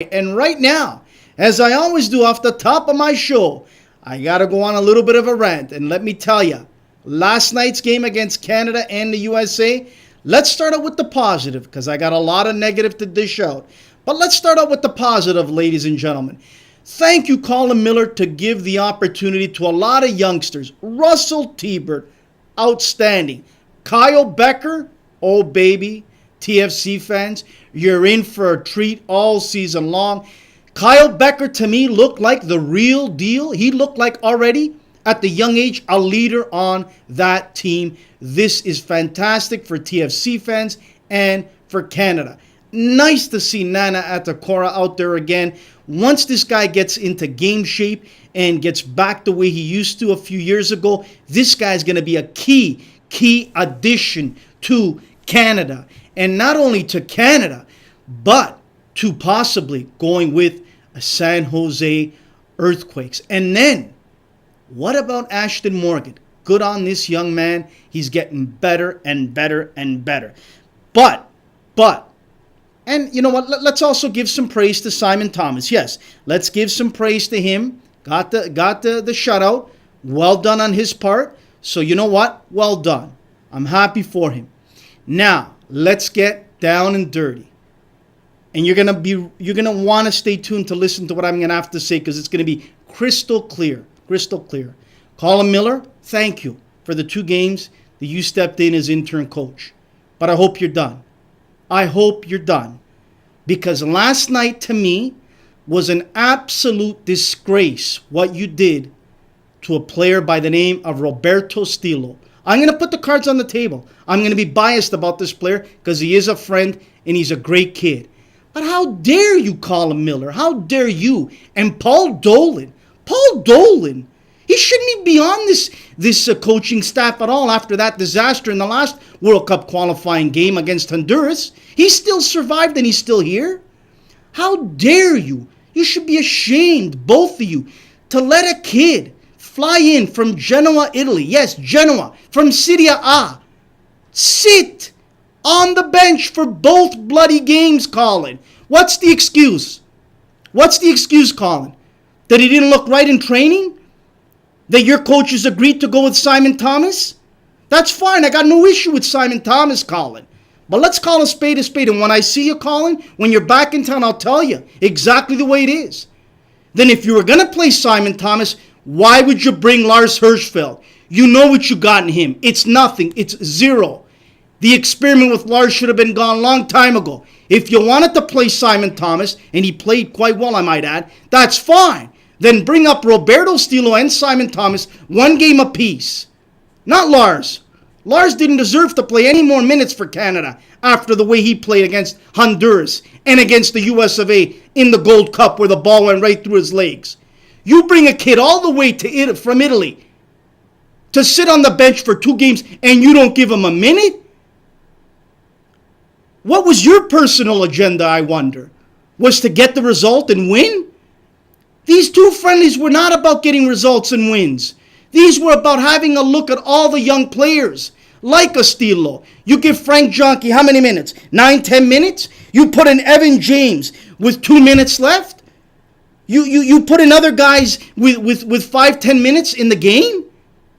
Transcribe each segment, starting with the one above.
And right now, as I always do off the top of my show, I got to go on a little bit of a rant. And let me tell you, last night's game against Canada and the USA, let's start out with the positive because I got a lot of negative to dish out. But let's start out with the positive, ladies and gentlemen. Thank you, Colin Miller, to give the opportunity to a lot of youngsters. Russell T-Bird, outstanding. Kyle Becker, oh baby. TFC fans, you're in for a treat all season long. Kyle Becker, to me, looked like the real deal. He looked like already, at the young age, a leader on that team. This is fantastic for TFC fans and for Canada. Nice to see Nana Atakora out there again. Once this guy gets into game shape and gets back the way he used to a few years ago, this guy's going to be a key addition to Canada. And not only to Canada, but to possibly going with a San Jose Earthquakes. And then, what about Ashton Morgan? Good on this young man. He's getting better and better and better. But, and you know what? Let's also give some praise to Simon Thomas. Yes, let's give some praise to him. Got the shutout. Well done on his part. So you know what? Well done. I'm happy for him. Now, let's get down and dirty. And you're gonna want to stay tuned to listen to what I'm gonna have to say because it's gonna be crystal clear. Crystal clear. Colin Miller, thank you for the 2 games that you stepped in as intern coach. But I hope you're done. I hope you're done. Because last night to me was an absolute disgrace what you did to a player by the name of Roberto Stilo. I'm going to put the cards on the table. I'm going to be biased about this player because he is a friend and he's a great kid. But how dare you, Colin Miller? How dare you? And Paul Dolan. He shouldn't even be on this coaching staff at all after that disaster in the last World Cup qualifying game against Honduras. He still survived and he's still here. How dare you? You should be ashamed, both of you, to let a kid fly in from Genoa, Italy. Yes, Genoa, from Serie A. Sit on the bench for both bloody games, Colin. What's the excuse? What's the excuse, Colin? That he didn't look right in training? That your coaches agreed to go with Simon Thomas? That's fine. I got no issue with Simon Thomas, Colin. But let's call a spade a spade. And when I see you, Colin, when you're back in town, I'll tell you exactly the way it is. Then if you were going to play Simon Thomas, why would you bring Lars Hirschfeld? You know what you got in him. It's nothing. It's zero. The experiment with Lars should have been gone a long time ago. If you wanted to play Simon Thomas, and he played quite well, I might add, that's fine. Then bring up Roberto Stilo and Simon Thomas, 1 game apiece. Not Lars. Lars didn't deserve to play any more minutes for Canada after the way he played against Honduras and against the US of A in the Gold Cup where the ball went right through his legs. You bring a kid all the way from Italy to sit on the bench for 2 games and you don't give him a minute? What was your personal agenda, I wonder? Was to get the result and win? These 2 friendlies were not about getting results and wins. These were about having a look at all the young players, like Estilo. You give Frank Jonke how many minutes? 9, 10 minutes? You put in Evan James with 2 minutes left? You put in other guys with 5, 10 minutes in the game?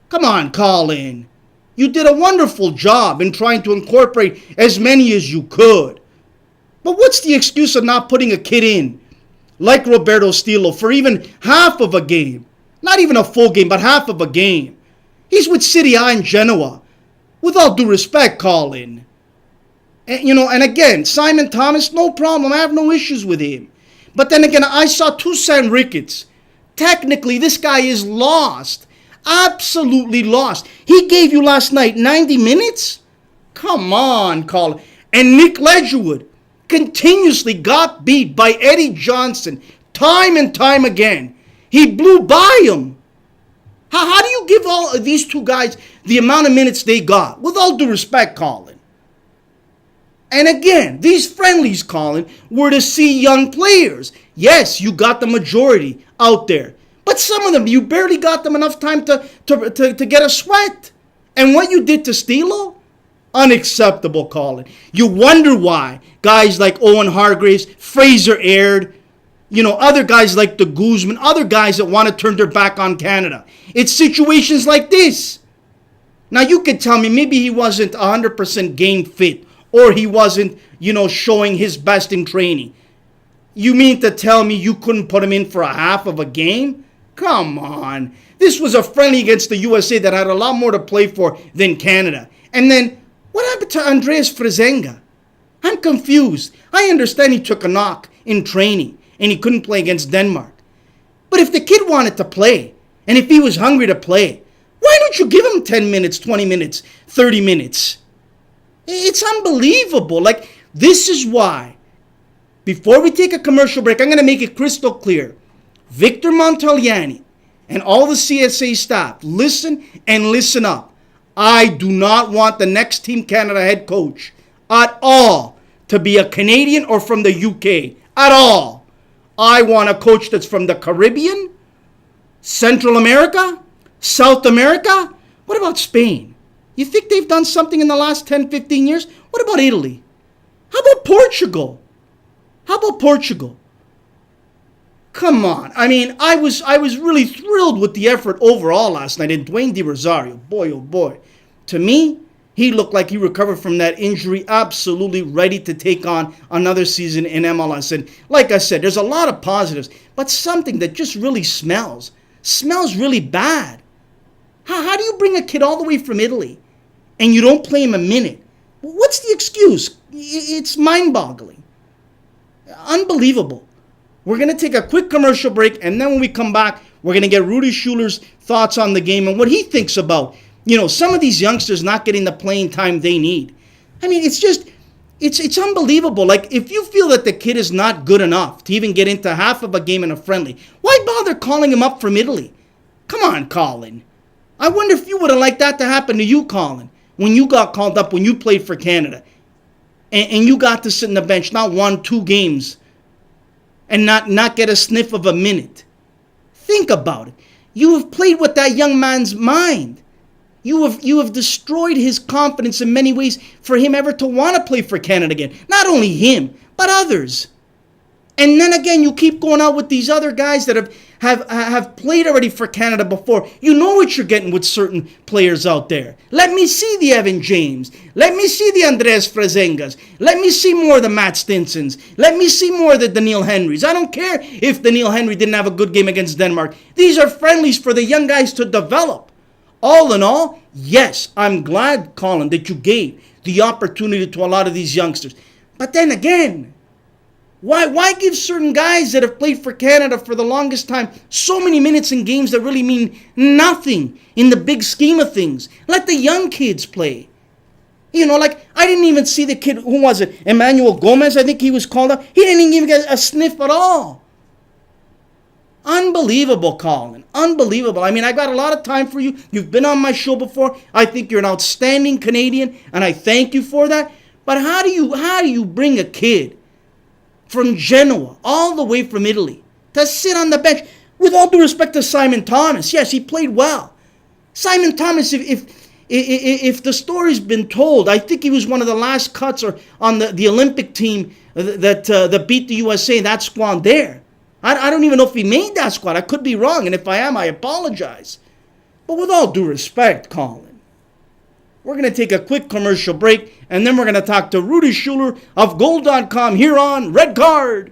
Come on, Colin. You did a wonderful job in trying to incorporate as many as you could. But what's the excuse of not putting a kid in, like Roberto Stilo, for even half of a game? Not even a full game, but half of a game. He's with Serie A in Genoa. With all due respect, Colin. And again, Simon Thomas, no problem. I have no issues with him. But then again, I saw Toussaint Ricketts. Technically, this guy is lost. Absolutely lost. He gave you last night 90 minutes? Come on, Colin. And Nick Ledgerwood continuously got beat by Eddie Johnson time and time again. He blew by him. How do you give all of these 2 guys the amount of minutes they got? With all due respect, Colin. And again, these friendlies, Colin, were to see young players. Yes, you got the majority out there. But some of them, you barely got them enough time to get a sweat. And what you did to Stilo? Unacceptable, Colin. You wonder why guys like Owen Hargreaves, Fraser Aird, other guys like the Guzman, other guys that want to turn their back on Canada. It's situations like this. Now, you could tell me maybe he wasn't 100% game fit, or he wasn't, showing his best in training. You mean to tell me you couldn't put him in for a half of a game? Come on. This was a friendly against the USA that had a lot more to play for than Canada. And then, what happened to Andreas Frizenga? I'm confused. I understand he took a knock in training and he couldn't play against Denmark. But if the kid wanted to play, and if he was hungry to play, why don't you give him 10 minutes, 20 minutes, 30 minutes? It's unbelievable. This is why, before we take a commercial break, I'm going to make it crystal clear. Victor Montagliani and all the CSA staff, listen and listen up. I do not want the next Team Canada head coach at all to be a Canadian or from the UK. At all. I want a coach that's from the Caribbean, Central America, South America. What about Spain? You think they've done something in the last 10, 15 years? What about Italy? How about Portugal? Come on. I mean, I was really thrilled with the effort overall last night. And Dwayne De Rosario, boy, oh boy. To me, he looked like he recovered from that injury, absolutely ready to take on another season in MLS. And like I said, there's a lot of positives, but something that just really smells really bad. How do you bring a kid all the way from Italy and you don't play him a minute? What's the excuse? It's mind-boggling. Unbelievable. We're going to take a quick commercial break, and then when we come back, we're going to get Rudy Schuler's thoughts on the game and what he thinks about, some of these youngsters not getting the playing time they need. I mean, it's unbelievable. If you feel that the kid is not good enough to even get into half of a game in a friendly, why bother calling him up from Italy? Come on, Colin. I wonder if you would have liked that to happen to you, Colin, when you got called up when you played for Canada. And you got to sit on the bench, not 1-2 games, and not get a sniff of a minute. Think about it. You have played with that young man's mind. You have destroyed his confidence in many ways for him ever to want to play for Canada again. Not only him, but others. And then again, you keep going out with these other guys that have played already for Canada before. You know what you're getting with certain players out there. Let me see the Evan James. Let me see the Andreas Frizengas. Let me see more of the Matt Stinsons. Let me see more of the Daniil Henrys. I don't care if Daniil Henry didn't have a good game against Denmark. These are friendlies for the young guys to develop. All in all, yes, I'm glad, Colin, that you gave the opportunity to a lot of these youngsters. But then again, why give certain guys that have played for Canada for the longest time so many minutes in games that really mean nothing in the big scheme of things? Let the young kids play. I didn't even see the kid, who was it? Emmanuel Gomez, I think he was called up. He didn't even get a sniff at all. Unbelievable, Colin. Unbelievable. I mean, I got a lot of time for you. You've been on my show before. I think you're an outstanding Canadian, and I thank you for that. But how do you bring a kid from Genoa, all the way from Italy, to sit on the bench? With all due respect to Simon Thomas, yes, he played well. Simon Thomas, if the story's been told, I think he was one of the last cuts on the Olympic team that beat the USA, that squad there. I don't even know if he made that squad. I could be wrong, and if I am, I apologize. But with all due respect, Colin, we're going to take a quick commercial break, and then we're going to talk to Rudy Schuler of Goal.com here on Red Card.